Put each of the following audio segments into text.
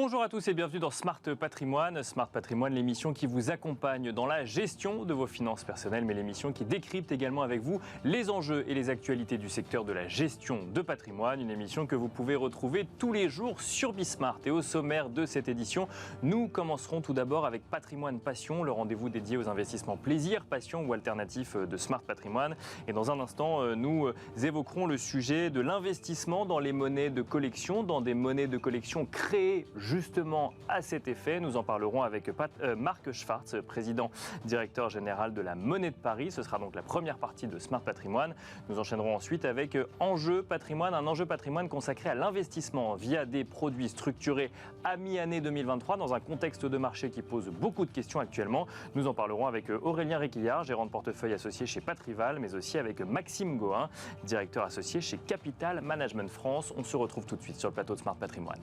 Bonjour à tous et bienvenue dans Smart Patrimoine. Smart Patrimoine, l'émission qui vous accompagne dans la gestion de vos finances personnelles, mais l'émission qui décrypte également avec vous les enjeux et les actualités du secteur de la gestion de patrimoine. Une émission que vous pouvez retrouver tous les jours sur Bismart. Et au sommaire de cette édition, nous commencerons tout d'abord avec Patrimoine Passion, le rendez-vous dédié aux investissements plaisir, passion ou alternatifs de Smart Patrimoine. Et dans un instant, nous évoquerons le sujet de l'investissement dans les monnaies de collection, dans des monnaies de collection créées justement à cet effet. Nous en parlerons avec Marc Schwartz, président directeur général de la Monnaie de Paris. Ce sera donc la première partie de Smart Patrimoine. Nous enchaînerons ensuite avec Enjeu Patrimoine, un enjeu patrimoine consacré à l'investissement via des produits structurés à mi-année 2023 dans un contexte de marché qui pose beaucoup de questions actuellement. Nous en parlerons avec Aurélien Réquillard, gérant de portefeuille associé chez Patrival, mais aussi avec Maxime Gohin, directeur associé chez Capital Management France. On se retrouve tout de suite sur le plateau de Smart Patrimoine.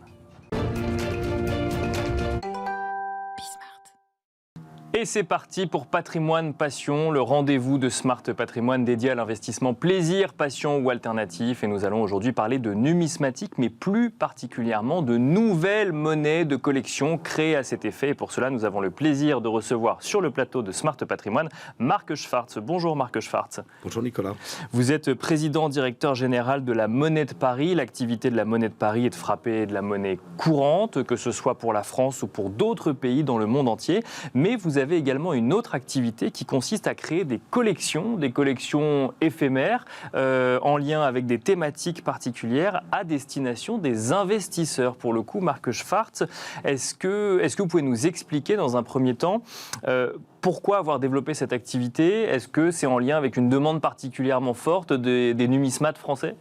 Et c'est parti pour Patrimoine Passion, le rendez-vous de Smart Patrimoine dédié à l'investissement plaisir, passion ou alternatif. Et nous allons aujourd'hui parler de numismatique, mais plus particulièrement de nouvelles monnaies de collection créées à cet effet. Et pour cela, nous avons le plaisir de recevoir sur le plateau de Smart Patrimoine Marc Schwartz. Bonjour Marc Schwartz. Bonjour Nicolas. Vous êtes président directeur général de la Monnaie de Paris. L'activité de la Monnaie de Paris est de frapper de la monnaie courante, que ce soit pour la France ou pour d'autres pays dans le monde entier. Mais vous avez également une autre activité qui consiste à créer des collections éphémères en lien avec des thématiques particulières à destination des investisseurs. Pour le coup, Marc Schwartz, est-ce que vous pouvez nous expliquer dans un premier temps pourquoi avoir développé cette activité? Est-ce que c'est en lien avec une demande particulièrement forte des numismates français?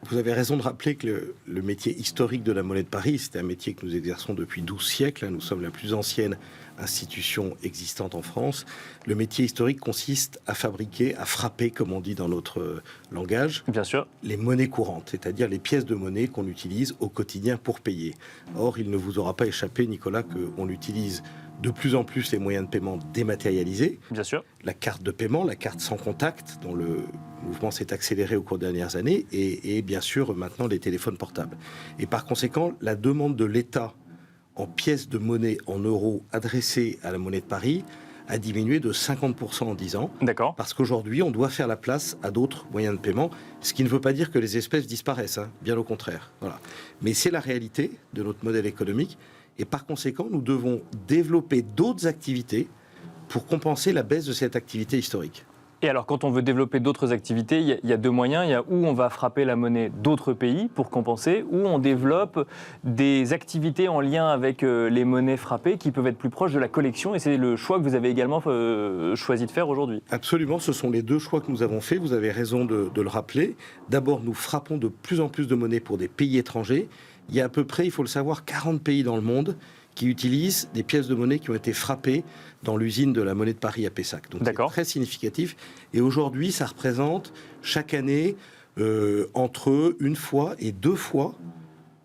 Vous avez raison de rappeler que le métier historique de la Monnaie de Paris, c'est un métier que nous exerçons depuis 12 siècles. Nous sommes la plus ancienne institution existante en France. Le métier historique consiste à fabriquer, à frapper, comme on dit dans notre langage, bien sûr, les monnaies courantes, c'est-à-dire les pièces de monnaie qu'on utilise au quotidien pour payer. Or, il ne vous aura pas échappé, Nicolas, qu'on utilise de plus en plus les moyens de paiement dématérialisés. Bien sûr. La carte de paiement, la carte sans contact, dont le mouvement s'est accéléré au cours des dernières années, et bien sûr maintenant les téléphones portables. Et par conséquent, la demande de l'État en pièces de monnaie en euros adressées à la Monnaie de Paris a diminué de 50% en 10 ans. D'accord. Parce qu'aujourd'hui, on doit faire la place à d'autres moyens de paiement, ce qui ne veut pas dire que les espèces disparaissent, bien au contraire. Voilà. Mais c'est la réalité de notre modèle économique. Et par conséquent, nous devons développer d'autres activités pour compenser la baisse de cette activité historique. Et alors, quand on veut développer d'autres activités, il y a deux moyens. Il y a où on va frapper la monnaie d'autres pays pour compenser, ou on développe des activités en lien avec les monnaies frappées qui peuvent être plus proches de la collection. Et c'est le choix que vous avez également choisi de faire aujourd'hui. Absolument, ce sont les deux choix que nous avons faits. Vous avez raison de le rappeler. D'abord, nous frappons de plus en plus de monnaies pour des pays étrangers. Il y a à peu près, il faut le savoir, 40 pays dans le monde qui utilisent des pièces de monnaie qui ont été frappées dans l'usine de la Monnaie de Paris à Pessac. Donc c'est très significatif. Et aujourd'hui, ça représente chaque année entre une fois et deux fois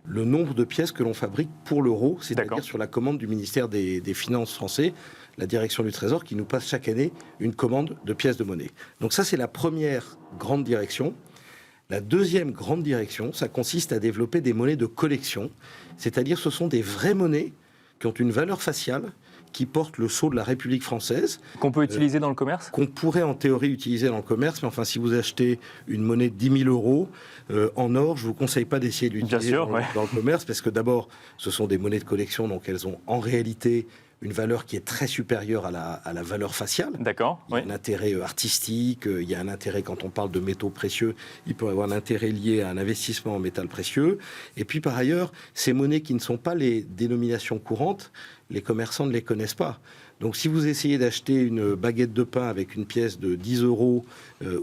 le nombre de pièces que l'on fabrique pour l'euro, c'est-à-dire sur la commande du ministère des Finances français, la direction du Trésor, qui nous passe chaque année une commande de pièces de monnaie. Donc ça, c'est la première grande direction. La deuxième grande direction, ça consiste à développer des monnaies de collection, c'est-à-dire ce sont des vraies monnaies qui ont une valeur faciale, qui portent le sceau de la République française. Qu'on peut utiliser dans le commerce ? Qu'on pourrait en théorie utiliser dans le commerce, mais enfin si vous achetez une monnaie de 10 000 euros en or, je ne vous conseille pas d'essayer de l'utiliser dans le commerce, parce que d'abord, ce sont des monnaies de collection, donc elles ont en réalité une valeur qui est très supérieure à la valeur faciale. D'accord. Il y a un intérêt artistique, il y a un intérêt quand on parle de métaux précieux, il peut y avoir un intérêt lié à un investissement en métal précieux. Et puis par ailleurs, ces monnaies qui ne sont pas les dénominations courantes, les commerçants ne les connaissent pas. Donc si vous essayez d'acheter une baguette de pain avec une pièce de 10 euros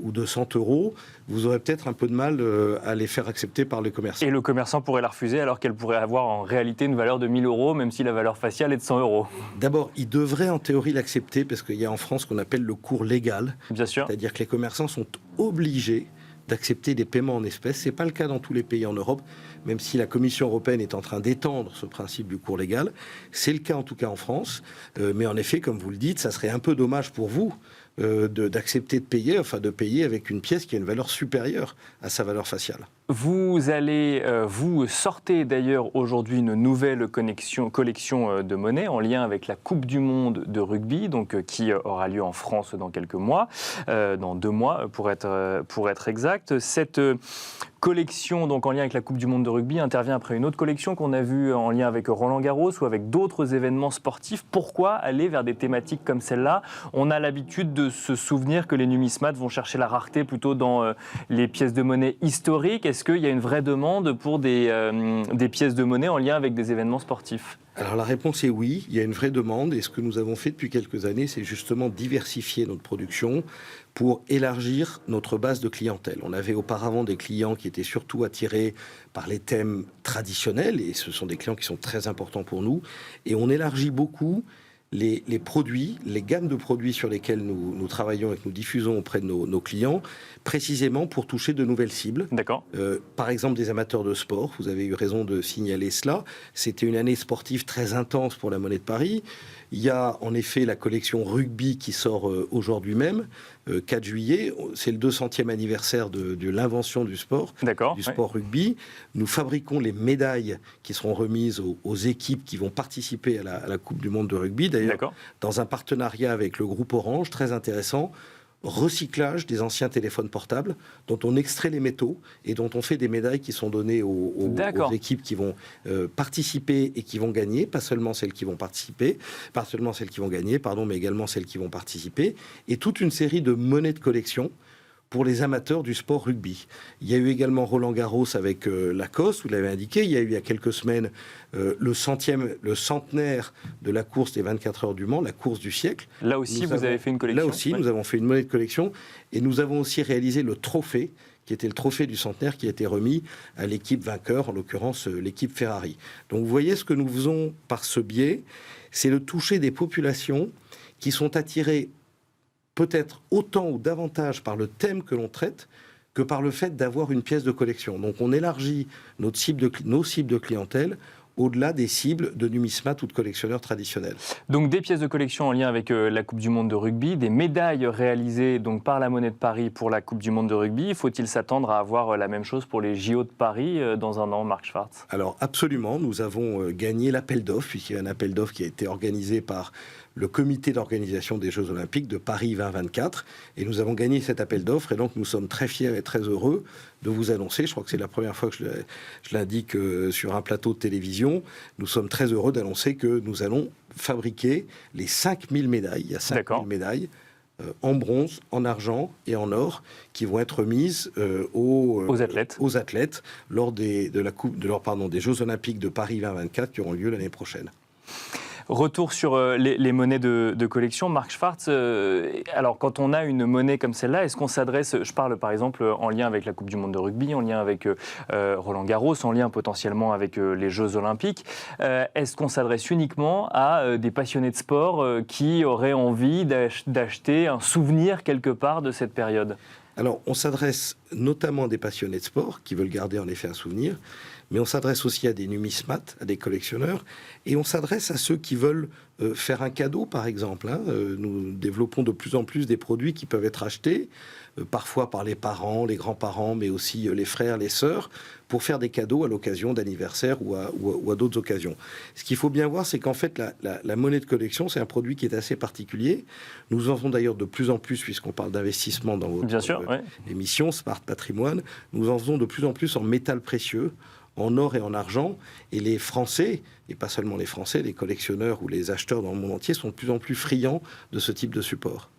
ou de 100 euros, vous aurez peut-être un peu de mal à les faire accepter par les commerçants. Et le commerçant pourrait la refuser alors qu'elle pourrait avoir en réalité une valeur de 1 000 euros, même si la valeur faciale est de 100 euros. D'abord, il devrait en théorie l'accepter parce qu'il y a en France ce qu'on appelle le cours légal. Bien sûr. C'est-à-dire que les commerçants sont obligés d'accepter des paiements en espèces. Ce n'est pas le cas dans tous les pays en Europe, même si la Commission européenne est en train d'étendre ce principe du cours légal. C'est le cas en tout cas en France. Mais en effet, comme vous le dites, ça serait un peu dommage pour vous d'accepter de payer avec une pièce qui a une valeur supérieure à sa valeur faciale. Vous sortez d'ailleurs aujourd'hui une nouvelle collection de monnaie en lien avec la Coupe du Monde de rugby, donc qui aura lieu en France dans quelques mois, dans 2 mois pour être exact. Cette collection donc en lien avec la Coupe du Monde de rugby intervient après une autre collection qu'on a vue en lien avec Roland-Garros ou avec d'autres événements sportifs. Pourquoi aller vers des thématiques comme celle-là ? On a l'habitude de se souvenir que les numismates vont chercher la rareté plutôt dans les pièces de monnaie historiques. Est-ce qu'il y a une vraie demande pour des pièces de monnaie en lien avec des événements sportifs ? Alors la réponse est oui, il y a une vraie demande et ce que nous avons fait depuis quelques années, c'est justement diversifier notre production pour élargir notre base de clientèle. On avait auparavant des clients qui étaient surtout attirés par les thèmes traditionnels et ce sont des clients qui sont très importants pour nous et on élargit beaucoup les produits, les gammes de produits sur lesquels nous travaillons et que nous diffusons auprès de nos clients, précisément pour toucher de nouvelles cibles. D'accord. Par exemple, des amateurs de sport, vous avez eu raison de signaler cela. C'était une année sportive très intense pour la Monnaie de Paris. Il y a en effet la collection rugby qui sort aujourd'hui même, 4 juillet. C'est le 200e anniversaire de l'invention du sport, sport rugby. Nous fabriquons les médailles qui seront remises aux équipes qui vont participer à la Coupe du Monde de rugby. D'ailleurs, dans un partenariat avec le groupe Orange, très intéressant. Recyclage des anciens téléphones portables dont on extrait les métaux et dont on fait des médailles qui sont données aux équipes qui vont participer et qui vont gagner, pas seulement celles qui vont participer, pas seulement celles qui vont gagner, mais également celles qui vont participer, et toute une série de monnaies de collection pour les amateurs du sport rugby. Il y a eu également Roland-Garros avec Lacoste, vous l'avez indiqué. Il y a eu il y a quelques semaines le centenaire de la course des 24 heures du Mans, la course du siècle. Là aussi, vous avez fait une collection. Là aussi, nous avons fait une monnaie de collection et nous avons aussi réalisé le trophée, qui était le trophée du centenaire qui a été remis à l'équipe vainqueur, en l'occurrence l'équipe Ferrari. Donc vous voyez ce que nous faisons par ce biais, c'est de toucher des populations qui sont attirées peut-être autant ou davantage par le thème que l'on traite que par le fait d'avoir une pièce de collection. Donc on élargit nos cibles de clientèle au-delà des cibles de numismates ou de collectionneurs traditionnels. Donc des pièces de collection en lien avec la Coupe du Monde de rugby, des médailles réalisées donc par la Monnaie de Paris pour la Coupe du Monde de rugby. Faut-il s'attendre à avoir la même chose pour les JO de Paris dans un an, Marc Schwartz ? Alors absolument, nous avons gagné l'appel d'offres, puisqu'il y a un appel d'offres qui a été organisé par le comité d'organisation des Jeux Olympiques de Paris 2024. Et nous avons gagné cet appel d'offres. Et donc, nous sommes très fiers et très heureux de vous annoncer, je crois que c'est la première fois que je l'indique sur un plateau de télévision, nous sommes très heureux d'annoncer que nous allons fabriquer les 5000 médailles. Il y a 5000 médailles en bronze, en argent et en or qui vont être mises aux athlètes lors des Jeux Olympiques de Paris 2024 qui auront lieu l'année prochaine. Retour sur les monnaies de collection. Marc Schwartz, alors quand on a une monnaie comme celle-là, est-ce qu'on s'adresse, je parle par exemple en lien avec la Coupe du Monde de rugby, en lien avec Roland-Garros, en lien potentiellement avec les Jeux Olympiques, est-ce qu'on s'adresse uniquement à des passionnés de sport qui auraient envie d'acheter un souvenir quelque part de cette période ? Alors, on s'adresse notamment à des passionnés de sport qui veulent garder en effet un souvenir, mais on s'adresse aussi à des numismates, à des collectionneurs, et on s'adresse à ceux qui veulent faire un cadeau, par exemple. Nous développons de plus en plus des produits qui peuvent être achetés, parfois par les parents, les grands-parents, mais aussi les frères, les sœurs, pour faire des cadeaux à l'occasion d'anniversaires ou à d'autres occasions. Ce qu'il faut bien voir, c'est qu'en fait, la monnaie de collection, c'est un produit qui est assez particulier. Nous en faisons d'ailleurs de plus en plus, puisqu'on parle d'investissement dans votre émission, Smart Patrimoine, nous en faisons de plus en plus en métal précieux, en or et en argent, et les Français, et pas seulement les Français, les collectionneurs ou les acheteurs dans le monde entier sont de plus en plus friands de ce type de support.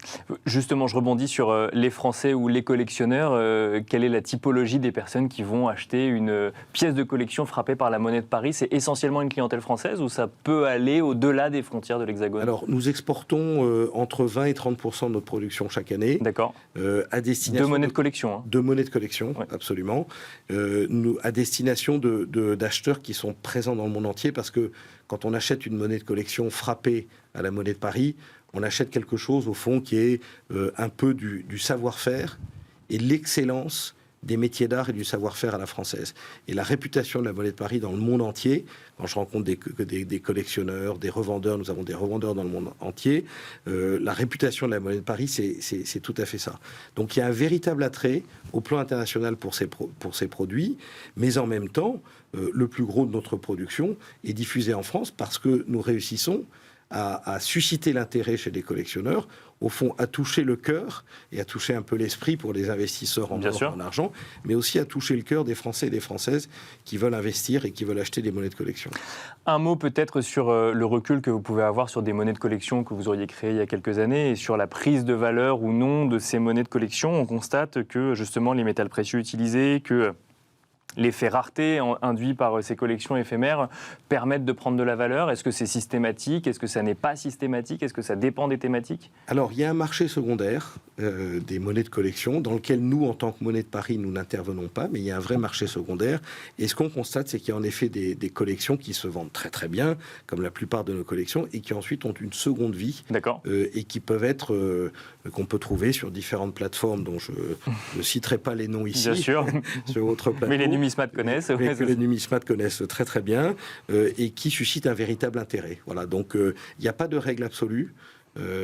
Justement, je rebondis sur les Français ou les collectionneurs. Quelle est la typologie des personnes qui vont acheter une pièce de collection frappée par la Monnaie de Paris ? C'est essentiellement une clientèle française ou ça peut aller au-delà des frontières de l'Hexagone ? Alors, nous exportons entre 20 et 30% de notre production chaque année. D'accord. À destination de monnaie de collection. De monnaie de collection, absolument. À destination d'acheteurs qui sont présents dans le monde entier, parce que quand on achète une monnaie de collection frappée à la Monnaie de Paris, on achète quelque chose au fond qui est un peu du savoir-faire et l'excellence des métiers d'art et du savoir-faire à la française. Et la réputation de la Monnaie de Paris dans le monde entier, quand je rencontre des collectionneurs, des revendeurs, nous avons des revendeurs dans le monde entier, la réputation de la Monnaie de Paris, c'est tout à fait ça. Donc il y a un véritable attrait au plan international pour ces produits, mais en même temps, le plus gros de notre production est diffusé en France parce que nous réussissons à susciter l'intérêt chez les collectionneurs, au fond à toucher le cœur et à toucher un peu l'esprit pour les investisseurs en or, en argent, mais aussi à toucher le cœur des Français et des Françaises qui veulent investir et qui veulent acheter des monnaies de collection. Un mot peut-être sur le recul que vous pouvez avoir sur des monnaies de collection que vous auriez créées il y a quelques années et sur la prise de valeur ou non de ces monnaies de collection. On constate que justement les métaux précieux utilisés, que l'effet rareté induit par ces collections éphémères permettent de prendre de la valeur. Est-ce que c'est systématique? Est-ce que ça n'est pas systématique? Est-ce que ça dépend des thématiques? Alors, il y a un marché secondaire des monnaies de collection dans lequel nous, en tant que Monnaie de Paris, nous n'intervenons pas, mais il y a un vrai marché secondaire. Et ce qu'on constate, c'est qu'il y a en effet des collections qui se vendent très très bien, comme la plupart de nos collections, et qui ensuite ont une seconde vie. D'accord. Et qui peuvent être, qu'on peut trouver sur différentes plateformes dont je ne citerai pas les noms ici. Bien sûr. Sur votre plateau. Mais les numismates connaissent. Mais que les numismates connaissent très très bien et qui suscitent un véritable intérêt. Voilà, donc il n'y a pas de règle absolue.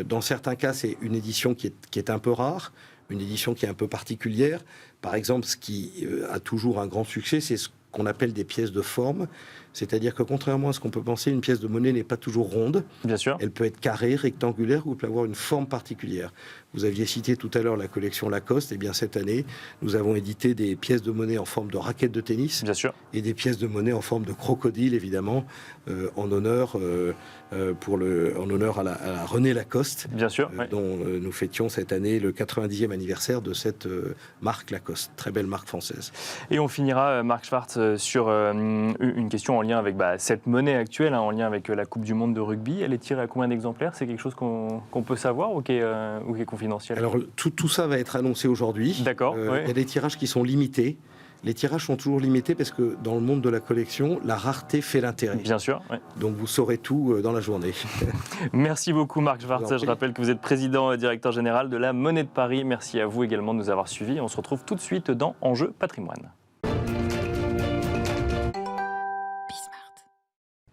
Dans certains cas, c'est une édition qui est un peu rare, une édition qui est un peu particulière. Par exemple, ce qui a toujours un grand succès, c'est ce qu'on appelle des pièces de forme. C'est-à-dire que contrairement à ce qu'on peut penser, une pièce de monnaie n'est pas toujours ronde. Bien sûr. Elle peut être carrée, rectangulaire ou peut avoir une forme particulière. Vous aviez cité tout à l'heure la collection Lacoste. Eh bien, cette année, nous avons édité des pièces de monnaie en forme de raquette de tennis. Bien sûr. Et des pièces de monnaie en forme de crocodile, évidemment, en honneur à la René Lacoste. Bien sûr. Dont nous fêtions cette année le 90e anniversaire de cette marque Lacoste. Très belle marque française. Et on finira, Marc Schwartz, sur une question en lien avec cette monnaie actuelle, en lien avec la Coupe du Monde de rugby. Elle est tirée à combien d'exemplaires? C'est quelque chose qu'on peut savoir ou qui est confidentiel? Alors, tout ça va être annoncé aujourd'hui. D'accord. Il y a des tirages qui sont limités. Les tirages sont toujours limités parce que dans le monde de la collection, la rareté fait l'intérêt. Bien sûr. Oui. Donc vous saurez tout dans la journée. Merci beaucoup Marc Schwartz. Je rappelle que vous êtes président et directeur général de la Monnaie de Paris. Merci à vous également de nous avoir suivis. On se retrouve tout de suite dans Enjeu Patrimoine.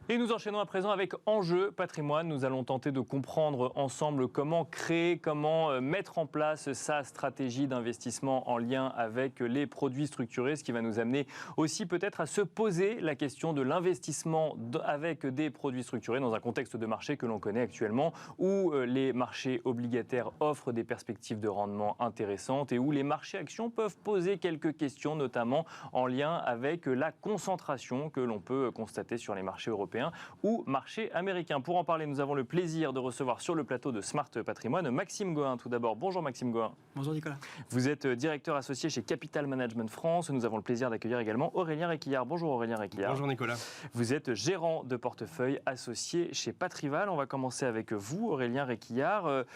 Et nous enchaînons à présent avec Enjeu Patrimoine. Nous allons tenter de comprendre ensemble comment créer, comment mettre en place sa stratégie d'investissement en lien avec les produits structurés, ce qui va nous amener aussi peut-être à se poser la question de l'investissement avec des produits structurés dans un contexte de marché que l'on connaît actuellement, où les marchés obligataires offrent des perspectives de rendement intéressantes et où les marchés actions peuvent poser quelques questions, notamment en lien avec la concentration que l'on peut constater sur les marchés européens ou marché américain. Pour en parler, nous avons le plaisir de recevoir sur le plateau de Smart Patrimoine Maxime Gohin. Tout d'abord, bonjour Maxime Gohin. Bonjour Nicolas. Vous êtes directeur associé chez Capital Management France. Nous avons le plaisir d'accueillir également Aurélien Réquillard. Bonjour Aurélien Réquillard. Bonjour Nicolas. Vous êtes gérant de portefeuille associé chez Patrival. On va commencer avec vous, Aurélien Réquillard.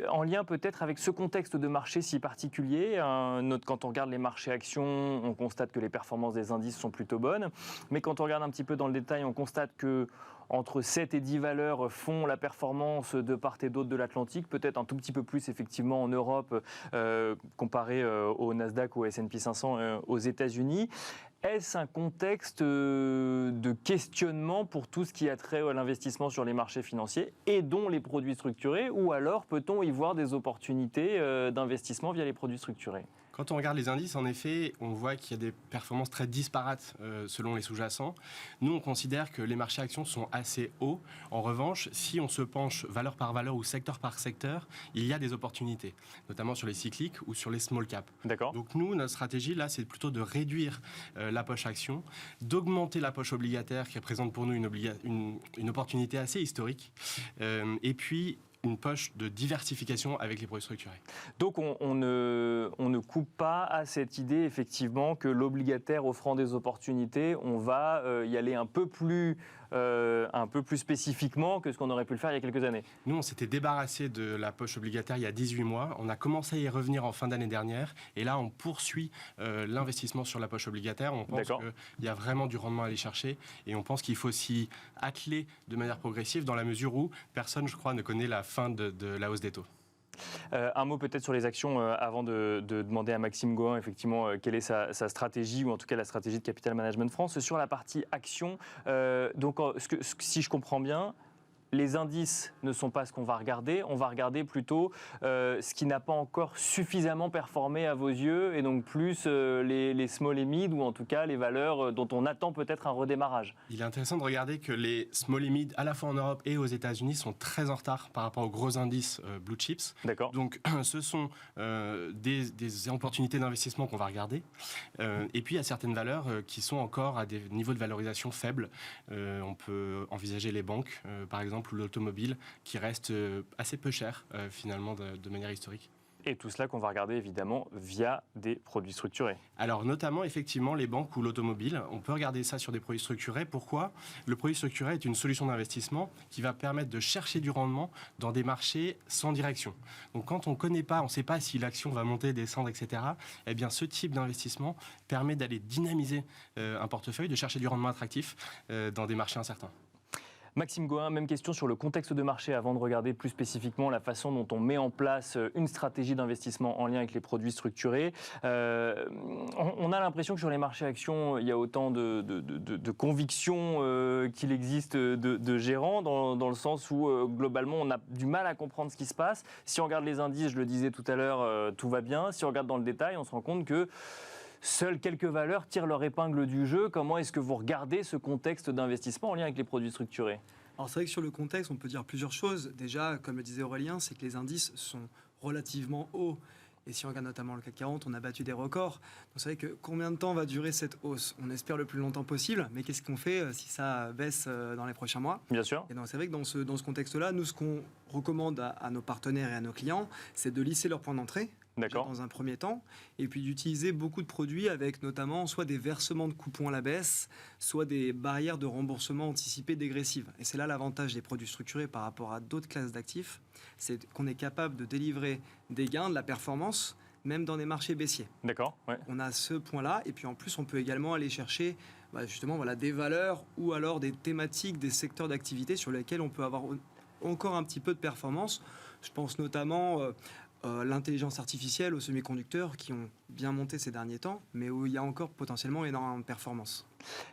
En lien peut-être avec ce contexte de marché si particulier. Quand on regarde les marchés actions, on constate que les performances des indices sont plutôt bonnes. Mais quand on regarde un petit peu dans le détail, on constate que entre 7 et 10 valeurs font la performance de part et d'autre de l'Atlantique, peut-être un tout petit peu plus effectivement en Europe comparé au Nasdaq ou au S&P 500 aux États-Unis. Est-ce un contexte de questionnement pour tout ce qui a trait à l'investissement sur les marchés financiers et dont les produits structurés, ou alors peut-on y voir des opportunités d'investissement via les produits structurés ? Quand on regarde les indices, en effet, on voit qu'il y a des performances très disparates selon les sous-jacents. Nous, on considère que les marchés actions sont assez hauts. En revanche, si on se penche valeur par valeur ou secteur par secteur, il y a des opportunités, notamment sur les cycliques ou sur les small caps. D'accord. Donc nous, notre stratégie, là, c'est plutôt de réduire la poche action, d'augmenter la poche obligataire qui représente pour nous une opportunité assez historique, et puis une poche de diversification avec les produits structurés. Donc on ne coupe pas à cette idée effectivement que l'obligataire offrant des opportunités, on va y aller un peu plus spécifiquement que ce qu'on aurait pu le faire il y a quelques années. Nous, on s'était débarrassé de la poche obligataire il y a 18 mois. On a commencé à y revenir en fin d'année dernière. Et là, on poursuit l'investissement sur la poche obligataire. On pense qu'il y a vraiment du rendement à aller chercher. Et on pense qu'il faut s'y atteler de manière progressive dans la mesure où personne, je crois, ne connaît la fin de la hausse des taux. Un mot peut-être sur les actions avant de demander à Maxime Gohin effectivement quelle est sa stratégie ou en tout cas la stratégie de Capital Management France. Sur la partie actions, donc si je comprends bien, les indices ne sont pas ce qu'on va regarder, on va regarder plutôt ce qui n'a pas encore suffisamment performé à vos yeux et donc plus les small et mid ou en tout cas les valeurs dont on attend peut-être un redémarrage. Il est intéressant de regarder que les small et mid, à la fois en Europe et aux États-Unis, sont très en retard par rapport aux gros indices blue chips. D'accord. Donc ce sont des opportunités d'investissement qu'on va regarder. Et puis il y a certaines valeurs qui sont encore à des niveaux de valorisation faibles. On peut envisager les banques, par exemple, ou l'automobile, qui reste assez peu cher finalement de manière historique. Et tout cela qu'on va regarder évidemment via des produits structurés. Alors notamment effectivement les banques ou l'automobile, on peut regarder ça sur des produits structurés. Pourquoi ? Le produit structuré est une solution d'investissement qui va permettre de chercher du rendement dans des marchés sans direction. Donc quand on ne connaît pas, on ne sait pas si l'action va monter, descendre, etc., eh bien ce type d'investissement permet d'aller dynamiser un portefeuille, de chercher du rendement attractif dans des marchés incertains. Maxime Gohin, même question sur le contexte de marché avant de regarder plus spécifiquement la façon dont on met en place une stratégie d'investissement en lien avec les produits structurés. On a l'impression que sur les marchés actions, il y a autant de convictions qu'il existe de gérants dans le sens où globalement on a du mal à comprendre ce qui se passe. Si on regarde les indices, je le disais tout à l'heure, tout va bien. Si on regarde dans le détail, on se rend compte que seules quelques valeurs tirent leur épingle du jeu. Comment est-ce que vous regardez ce contexte d'investissement en lien avec les produits structurés ? Alors c'est vrai que sur le contexte, on peut dire plusieurs choses. Déjà, comme le disait Aurélien, c'est que les indices sont relativement hauts. Et si on regarde notamment le CAC 40, on a battu des records. Donc c'est vrai que combien de temps va durer cette hausse ? On espère le plus longtemps possible, mais qu'est-ce qu'on fait si ça baisse dans les prochains mois ? Bien sûr. Et donc c'est vrai que dans ce contexte-là, nous, ce qu'on recommande à nos partenaires et à nos clients, c'est de lisser leurs points d'entrée. D'accord. Dans un premier temps, et puis d'utiliser beaucoup de produits avec notamment soit des versements de coupons à la baisse, soit des barrières de remboursement anticipées dégressives. Et c'est là l'avantage des produits structurés par rapport à d'autres classes d'actifs, c'est qu'on est capable de délivrer des gains, de la performance, même dans des marchés baissiers. D'accord, ouais. On a ce point-là, et puis en plus on peut également aller chercher justement des valeurs ou alors des thématiques, des secteurs d'activité sur lesquels on peut avoir encore un petit peu de performance. Je pense notamment l'intelligence artificielle aux semi-conducteurs qui ont bien monté ces derniers temps, mais où il y a encore potentiellement énormément de performance.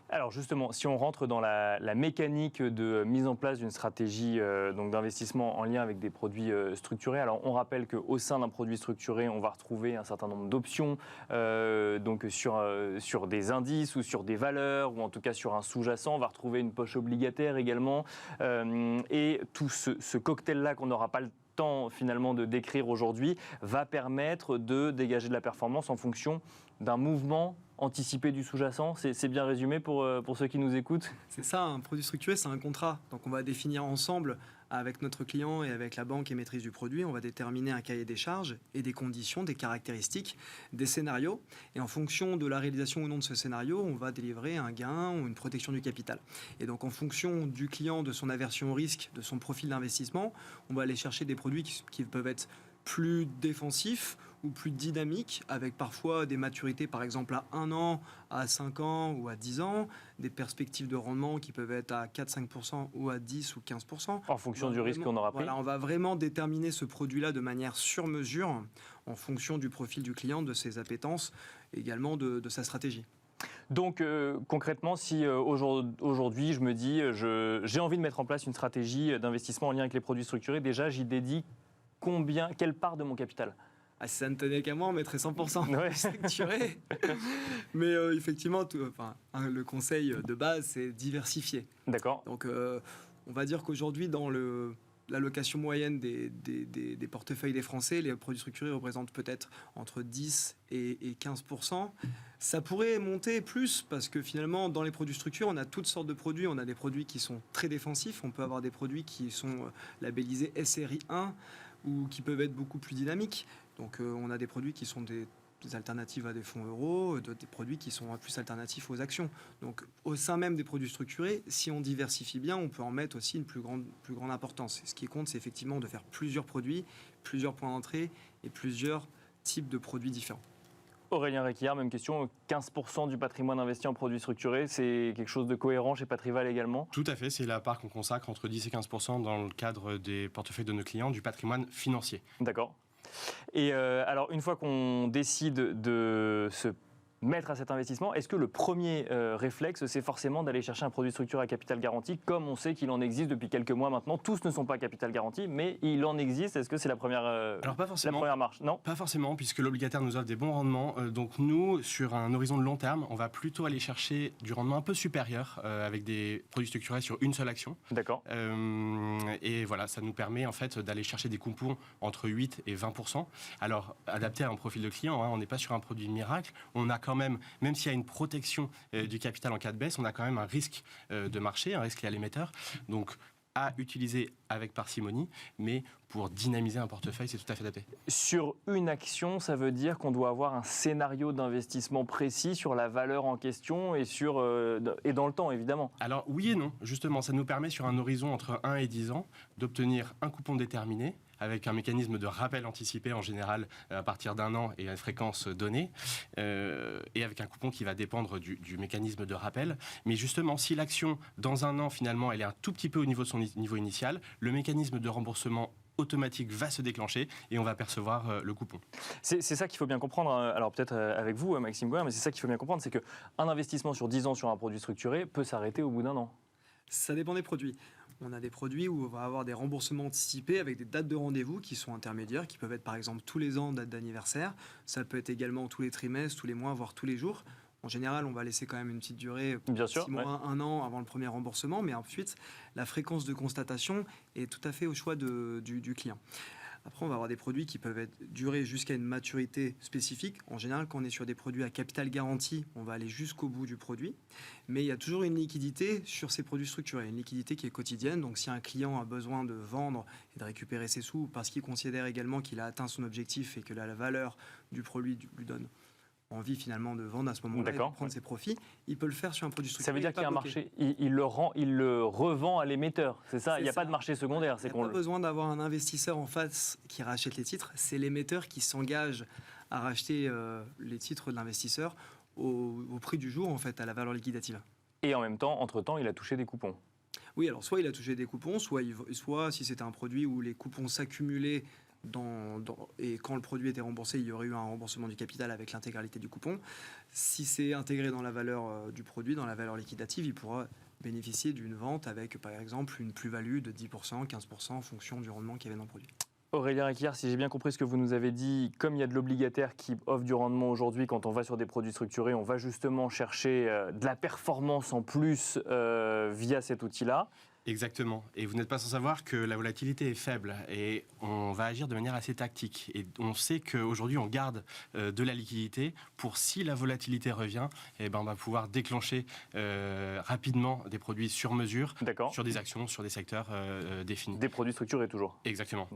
Alors justement, si on rentre dans la mécanique de mise en place d'une stratégie donc d'investissement en lien avec des produits structurés, alors on rappelle qu'au sein d'un produit structuré, on va retrouver un certain nombre d'options donc sur des indices ou sur des valeurs ou en tout cas sur un sous-jacent. On va retrouver une poche obligataire également et tout ce cocktail-là qu'on n'aura pas le temps finalement de décrire aujourd'hui va permettre de dégager de la performance en fonction d'un mouvement anticipé du sous-jacent. C'est bien résumé pour ceux qui nous écoutent ? C'est ça, un produit structuré, c'est un contrat. Donc on va définir ensemble avec notre client et avec la banque émettrice du produit, on va déterminer un cahier des charges et des conditions, des caractéristiques, des scénarios. Et en fonction de la réalisation ou non de ce scénario, on va délivrer un gain ou une protection du capital. Et donc en fonction du client, de son aversion au risque, de son profil d'investissement, on va aller chercher des produits qui peuvent être plus défensifs ou plus dynamiques, avec parfois des maturités par exemple à 1 an, à 5 ans ou à 10 ans, des perspectives de rendement qui peuvent être à 4-5% ou à 10 ou 15%. En fonction du risque qu'on aura pris. Voilà, on va vraiment déterminer ce produit-là de manière sur mesure en fonction du profil du client, de ses appétences, également de sa stratégie. Donc concrètement, si aujourd'hui je me dis j'ai envie de mettre en place une stratégie d'investissement en lien avec les produits structurés, déjà j'y dédie quelle part de mon capital ? Si ça ne tenait qu'à moi, on mettrait 100% Ouais. structuré. Mais effectivement, le conseil de base, c'est diversifier. D'accord. Donc, on va dire qu'aujourd'hui, dans l'allocation moyenne des portefeuilles des Français, les produits structurés représentent peut-être entre 10 et 15%. Ça pourrait monter plus parce que finalement, dans les produits structurés, on a toutes sortes de produits. On a des produits qui sont très défensifs. On peut avoir des produits qui sont labellisés SRI 1 ou qui peuvent être beaucoup plus dynamiques. Donc on a des produits qui sont des alternatives à des fonds euros, des produits qui sont plus alternatifs aux actions. Donc au sein même des produits structurés, si on diversifie bien, on peut en mettre aussi une plus grande importance. Ce qui compte, c'est effectivement de faire plusieurs produits, plusieurs points d'entrée et plusieurs types de produits différents. Aurélien Réquillard, même question, 15% du patrimoine investi en produits structurés, c'est quelque chose de cohérent chez Patrival également? Tout à fait, c'est la part qu'on consacre entre 10 et 15% dans le cadre des portefeuilles de nos clients, du patrimoine financier. D'accord. Et alors, une fois qu'on décide de se mettre à cet investissement, est-ce que le premier réflexe, c'est forcément d'aller chercher un produit structuré à capital garanti, comme on sait qu'il en existe depuis quelques mois maintenant? Tous ne sont pas à capital garanti, mais il en existe. Est-ce que c'est la première, Alors pas forcément. la première marche? Non. Pas forcément, puisque l'obligataire nous offre des bons rendements. Donc nous, sur un horizon de long terme, on va plutôt aller chercher du rendement un peu supérieur avec des produits structurés sur une seule action. D'accord. Et voilà, ça nous permet en fait d'aller chercher des coupons entre 8 et 20%. Alors, adapté à un profil de client, on n'est pas sur un produit miracle. On a quand même s'il y a une protection du capital en cas de baisse, on a quand même un risque de marché, un risque lié à l'émetteur. Donc, à utiliser avec parcimonie, mais pour dynamiser un portefeuille, c'est tout à fait adapté. Sur une action, ça veut dire qu'on doit avoir un scénario d'investissement précis sur la valeur en question et dans le temps, évidemment. Alors oui et non, justement, ça nous permet sur un horizon entre 1 et 10 ans d'obtenir un coupon déterminé avec un mécanisme de rappel anticipé en général à partir d'1 an et à une fréquence donnée, et avec un coupon qui va dépendre du mécanisme de rappel. Mais justement, si l'action, dans 1 an, finalement, elle est un tout petit peu au niveau de son niveau initial, le mécanisme de remboursement automatique va se déclencher et on va percevoir le coupon. C'est ça qu'il faut bien comprendre, alors peut-être avec vous, Maxime Goyer, mais c'est ça qu'il faut bien comprendre, c'est qu'un investissement sur 10 ans sur un produit structuré peut s'arrêter au bout d'1 an. Ça dépend des produits. On a des produits où on va avoir des remboursements anticipés avec des dates de rendez-vous qui sont intermédiaires, qui peuvent être par exemple tous les ans, date d'anniversaire. Ça peut être également tous les trimestres, tous les mois, voire tous les jours. En général, on va laisser quand même une petite durée, 6 mois, 1 an avant le premier remboursement, mais ensuite, la fréquence de constatation est tout à fait au choix du client. Après, on va avoir des produits qui peuvent durer jusqu'à une maturité spécifique. En général, quand on est sur des produits à capital garanti, on va aller jusqu'au bout du produit. Mais il y a toujours une liquidité sur ces produits structurés, une liquidité qui est quotidienne. Donc, si un client a besoin de vendre et de récupérer ses sous parce qu'il considère également qu'il a atteint son objectif et que la valeur du produit lui donne envie finalement de vendre à ce moment-là et de prendre ses profits, il peut le faire sur un produit structuré. Ça veut dire qu'il y a un marché, il le revend à l'émetteur, c'est ça? Il n'y a pas de marché secondaire. Il n'y a pas besoin d'avoir un investisseur en face qui rachète les titres, c'est l'émetteur qui s'engage à racheter les titres de l'investisseur au prix du jour, en fait, à la valeur liquidative. Et en même temps, entre-temps, il a touché des coupons. Oui, alors soit il a touché des coupons, soit si c'était un produit où les coupons s'accumulaient et quand le produit était remboursé, il y aurait eu un remboursement du capital avec l'intégralité du coupon. Si c'est intégré dans la valeur du produit, dans la valeur liquidative, il pourra bénéficier d'une vente avec, par exemple, une plus-value de 10%, 15% en fonction du rendement qu'il y avait dans le produit. Aurélien Réquillard, si j'ai bien compris ce que vous nous avez dit, comme il y a de l'obligataire qui offre du rendement aujourd'hui, quand on va sur des produits structurés, on va justement chercher de la performance en plus via cet outil-là. Exactement. Et vous n'êtes pas sans savoir que la volatilité est faible et on va agir de manière assez tactique. Et on sait qu'aujourd'hui, on garde de la liquidité pour si la volatilité revient, on va pouvoir déclencher rapidement des produits sur mesure, sur des actions, sur des secteurs définis. Des produits structurés toujours. Exactement.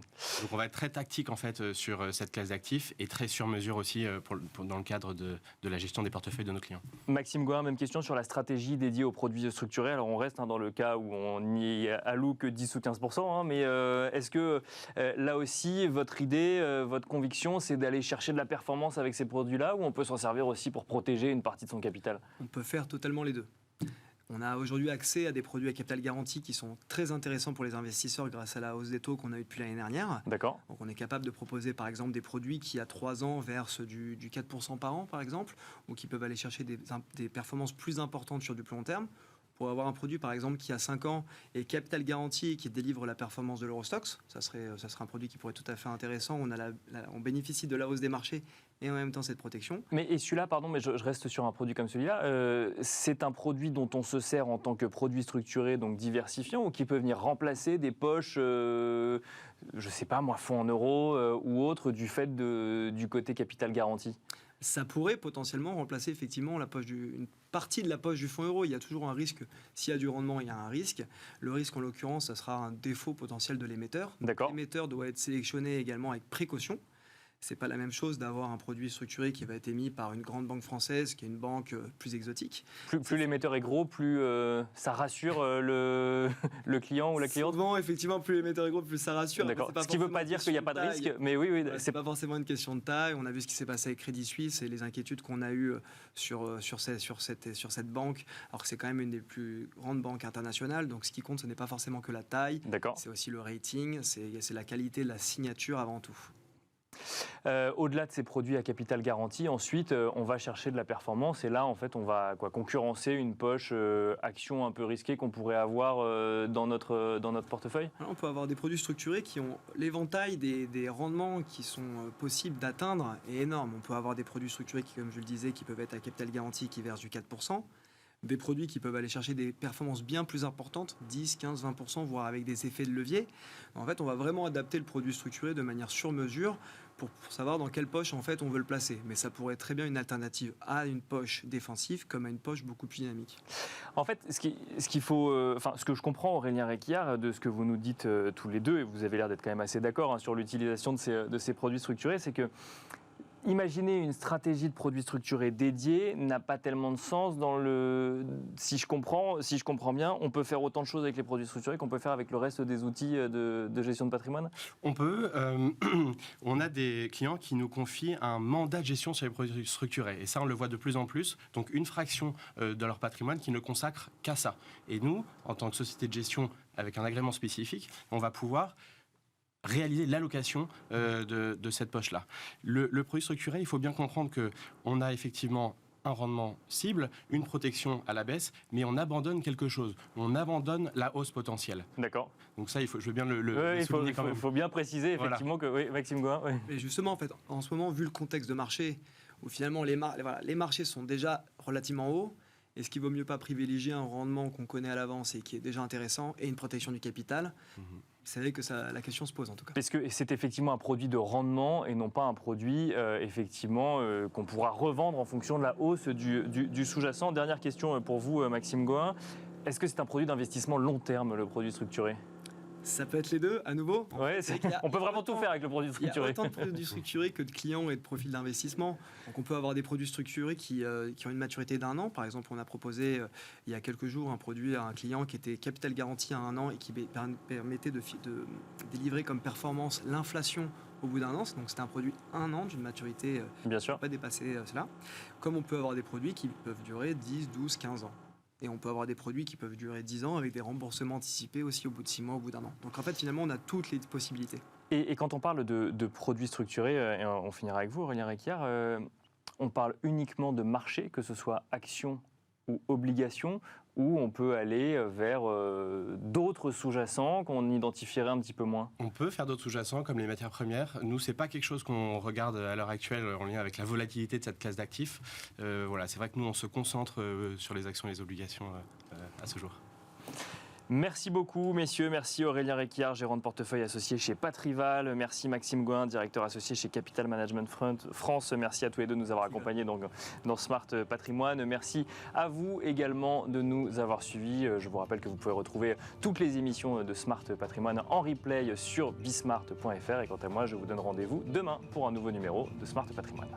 Donc on va être très tactique en fait sur cette classe d'actifs et très sur mesure aussi dans le cadre de la gestion des portefeuilles de nos clients. Maxime Goyer, même question sur la stratégie dédiée aux produits structurés. Alors on reste dans le cas où on n'y alloue que 10 ou 15%, mais est-ce que là aussi, votre idée, votre conviction, c'est d'aller chercher de la performance avec ces produits-là, ou on peut s'en servir aussi pour protéger une partie de son capital? On peut faire totalement les deux. On a aujourd'hui accès à des produits à capital garanti qui sont très intéressants pour les investisseurs grâce à la hausse des taux qu'on a eu depuis l'année dernière. D'accord. Donc on est capable de proposer par exemple des produits qui à 3 ans versent du 4% par an par exemple, ou qui peuvent aller chercher des performances plus importantes sur du plus long terme. Pour avoir un produit par exemple qui a 5 ans et capital garanti et qui délivre la performance de l'Eurostoxx, ça serait un produit qui pourrait être tout à fait intéressant. On bénéficie de la hausse des marchés et en même temps cette protection. Mais celui-là, pardon, mais je reste sur un produit comme celui-là, c'est un produit dont on se sert en tant que produit structuré, donc diversifiant, ou qui peut venir remplacer des poches, je ne sais pas moi, fonds en euros ou autres, du fait du côté capital garanti? Ça pourrait potentiellement remplacer effectivement une partie de la poche du fonds euro. Il y a toujours un risque. S'il y a du rendement, il y a un risque. Le risque, en l'occurrence, ça sera un défaut potentiel de l'émetteur. D'accord. L'émetteur doit être sélectionné également avec précaution. C'est pas la même chose d'avoir un produit structuré qui va être émis par une grande banque française, qui est une banque plus exotique. Plus l'émetteur est gros, plus ça rassure le client ou la cliente. Souvent, effectivement, plus l'émetteur est gros, plus ça rassure. D'accord. Ce qui ne veut pas dire qu'il n'y a pas de risque, mais oui, c'est pas forcément une question de taille. On a vu ce qui s'est passé avec Crédit Suisse et les inquiétudes qu'on a eues sur cette banque, alors que c'est quand même une des plus grandes banques internationales. Donc, ce qui compte, ce n'est pas forcément que la taille. D'accord. C'est aussi le rating, c'est la qualité de la signature avant tout. Au-delà de ces produits à capital garanti, ensuite, on va chercher de la performance et là, en fait, on va concurrencer une poche action un peu risquée qu'on pourrait avoir dans notre portefeuille. Alors, on peut avoir des produits structurés qui ont l'éventail des rendements qui sont possibles d'atteindre est énorme. On peut avoir des produits structurés qui, comme je le disais, qui peuvent être à capital garanti, qui versent du 4%. Des produits qui peuvent aller chercher des performances bien plus importantes, 10, 15, 20%, voire avec des effets de levier. En fait, on va vraiment adapter le produit structuré de manière sur mesure pour savoir dans quelle poche en fait on veut le placer. Mais ça pourrait être très bien une alternative à une poche défensive comme à une poche beaucoup plus dynamique. En fait, ce que je comprends, Aurélien Réquillart, de ce que vous nous dites tous les deux, et vous avez l'air d'être quand même assez d'accord sur l'utilisation de ces produits structurés, c'est que imaginer une stratégie de produits structurés dédiée n'a pas tellement de sens si je comprends bien, on peut faire autant de choses avec les produits structurés qu'on peut faire avec le reste des outils de gestion de patrimoine. On peut. On a des clients qui nous confient un mandat de gestion sur les produits structurés. Et ça, on le voit de plus en plus. Donc, une fraction de leur patrimoine qui ne consacre qu'à ça. Et nous, en tant que société de gestion avec un agrément spécifique, on va pouvoir réaliser l'allocation de cette poche-là. Le produit structuré, il faut bien comprendre qu'on a effectivement un rendement cible, une protection à la baisse, mais on abandonne quelque chose. On abandonne la hausse potentielle. D'accord. Donc ça, je veux bien le souligner quand même. Il faut bien préciser effectivement que... Oui, Maxime Goin. Oui. Et justement, en fait, en ce moment, vu le contexte de marché, où finalement les marchés sont déjà relativement hauts, est-ce qu'il vaut mieux pas privilégier un rendement qu'on connaît à l'avance et qui est déjà intéressant et une protection du capital ? Vous savez que la question se pose en tout cas. Parce que c'est effectivement un produit de rendement et non pas un produit qu'on pourra revendre en fonction de la hausse du sous-jacent. Dernière question pour vous, Maxime Goin. Est-ce que c'est un produit d'investissement long terme, le produit structuré ? Ça peut être les deux, à nouveau. Ouais, on peut vraiment tout faire avec le produit structuré. Il y a autant de produits structurés que de clients et de profils d'investissement. Donc on peut avoir des produits structurés qui ont une maturité d'1 an. Par exemple, on a proposé il y a quelques jours un produit à un client qui était capital garanti à 1 an et qui permettait de délivrer comme performance l'inflation au bout d'1 an. Donc c'était un produit 1 an d'une maturité Bien sûr. Pas dépasser cela. Comme on peut avoir des produits qui peuvent durer 10, 12, 15 ans. Et on peut avoir des produits qui peuvent durer 10 ans avec des remboursements anticipés aussi au bout de 6 mois, au bout d'1 an. Donc en fait, finalement, on a toutes les possibilités. Et quand on parle de produits structurés, et on finira avec vous, Aurélien Réquillart, on parle uniquement de marché, que ce soit actions ou obligations, ou on peut aller vers d'autres sous-jacents qu'on identifierait un petit peu moins? On peut faire d'autres sous-jacents comme les matières premières. Nous, c'est pas quelque chose qu'on regarde à l'heure actuelle en lien avec la volatilité de cette classe d'actifs. Voilà, c'est vrai que nous, on se concentre sur les actions et les obligations à ce jour. Merci beaucoup, messieurs. Merci Aurélien Réquillart, gérant de portefeuille associé chez Patrival. Merci Maxime Goin, directeur associé chez Capital Management France. Merci à tous les deux de nous avoir accompagnés dans Smart Patrimoine. Merci à vous également de nous avoir suivis. Je vous rappelle que vous pouvez retrouver toutes les émissions de Smart Patrimoine en replay sur bismart.fr. Et quant à moi, je vous donne rendez-vous demain pour un nouveau numéro de Smart Patrimoine.